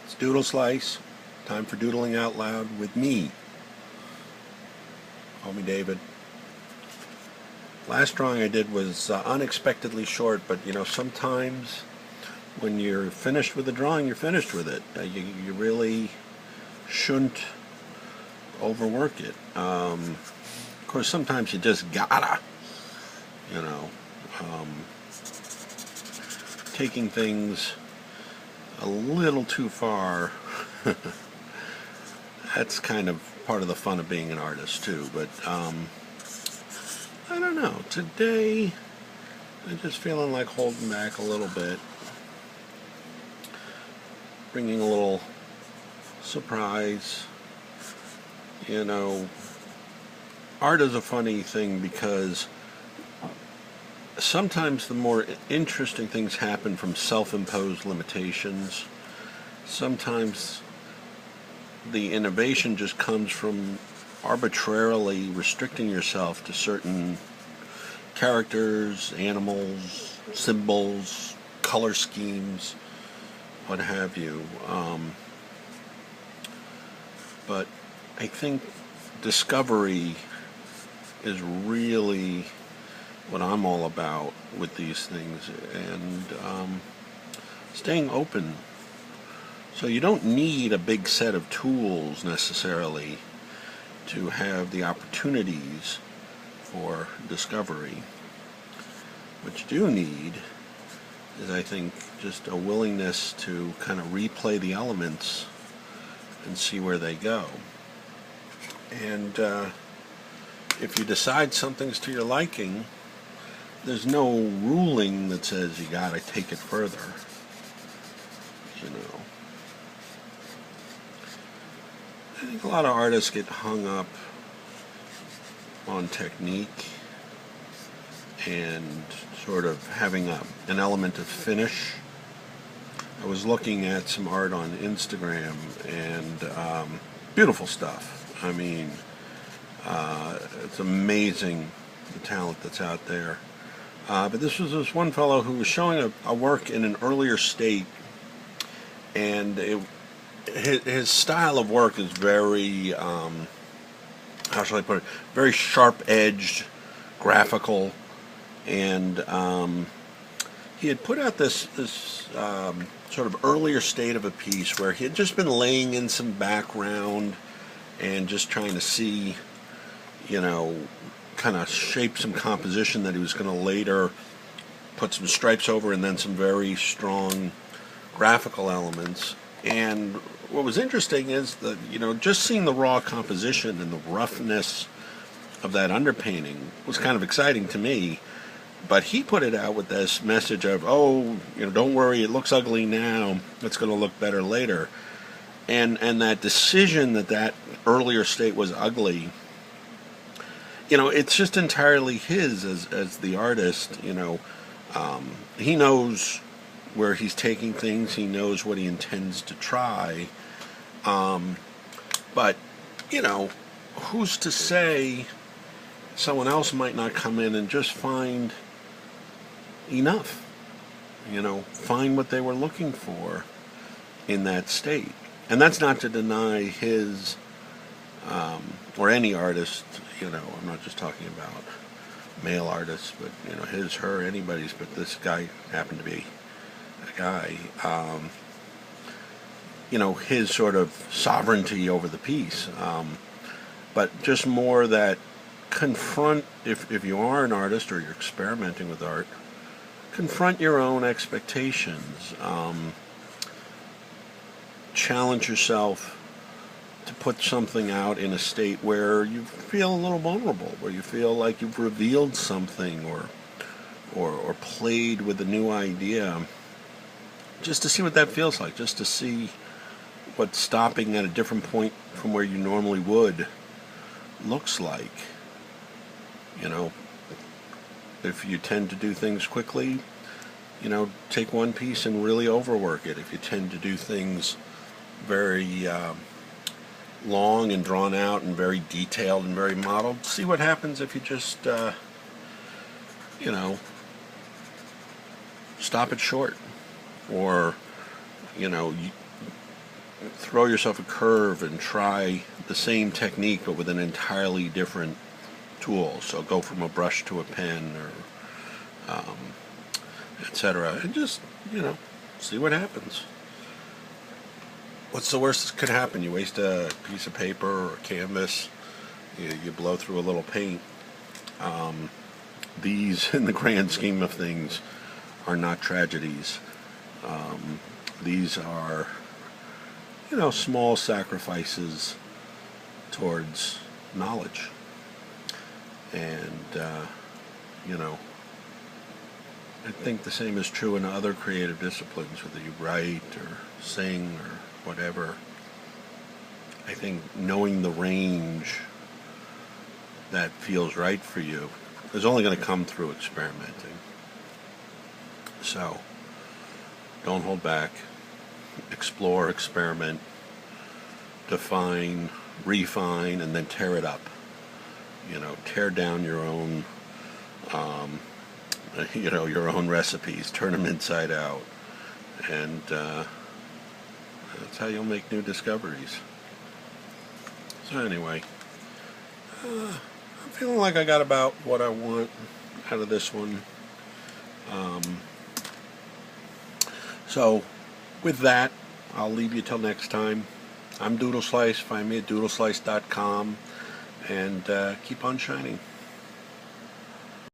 It's Doodle Slice. Time for doodling out loud with me, homie David. Last drawing I did was unexpectedly short, but sometimes when you're finished with a drawing, you're finished with it. You really shouldn't overwork it. Of course, sometimes you just gotta, you know, um, taking things a little too far. That's kind of part of the fun of being an artist too, but I don't know. Today I'm just feeling like holding back a little bit, bringing a little surprise. Art is a funny thing because sometimes the more interesting things happen from self-imposed limitations. Sometimes the innovation just comes from arbitrarily restricting yourself to certain characters, animals, symbols, color schemes, what have you. But I think discovery is really what I'm all about with these things, and staying open. So you don't need a big set of tools necessarily to have the opportunities for discovery. What you do need is, I think, just a willingness to kind of replay the elements and see where they go. And if you decide something's to your liking, there's no ruling that says you gotta take it further. I think a lot of artists get hung up on technique and sort of having an element of finish. I was looking at some art on Instagram, and beautiful stuff. I mean, it's amazing the talent that's out there. But this was this one fellow who was showing a work in an earlier state, and his style of work is very, how shall I put it, very sharp-edged, graphical, and he had put out this sort of earlier state of a piece where he had just been laying in some background and just trying to see, kind of shape some composition that he was going to later put some stripes over, and then some very strong graphical elements. And what was interesting is that, just seeing the raw composition and the roughness of that underpainting was kind of exciting to me. But he put it out with this message of, don't worry, it looks ugly now, it's going to look better later. And that decision that earlier state was ugly, it's just entirely his as the artist. He knows where he's taking things, he knows what he intends to try. But, who's to say someone else might not come in and just find enough, find what they were looking for in that state. And that's not to deny his, or any artist, I'm not just talking about male artists, but, his, her, anybody's, but this guy happened to be a guy, his sort of sovereignty over the piece, but just more that confront, if you are an artist or you're experimenting with art, confront your own expectations, challenge yourself to put something out in a state where you feel a little vulnerable, where you feel like you've revealed something or played with a new idea, just to see what that feels like, just to see what stopping at a different point from where you normally would looks like. If you tend to do things quickly, take one piece and really overwork it. If you tend to do things very long and drawn out and very detailed and very modeled, see what happens if you just, stop it short. Or, throw yourself a curve and try the same technique but with an entirely different tool. So go from a brush to a pen, or etc., and just, see what happens. What's the worst that could happen? You waste a piece of paper or a canvas, you blow through a little paint. These, in the grand scheme of things, are not tragedies. These are, small sacrifices towards knowledge. And, I think the same is true in other creative disciplines, whether you write or sing or whatever. I think knowing the range that feels right for you is only going to come through experimenting. So, don't hold back. Explore, experiment, define, refine, and then tear it up. Tear down your own, your own recipes, turn them inside out, and that's how you'll make new discoveries. So anyway, I'm feeling like I got about what I want out of this one. So with that, I'll leave you till next time. I'm Doodle Slice. Find me at doodleslice.com, and keep on shining.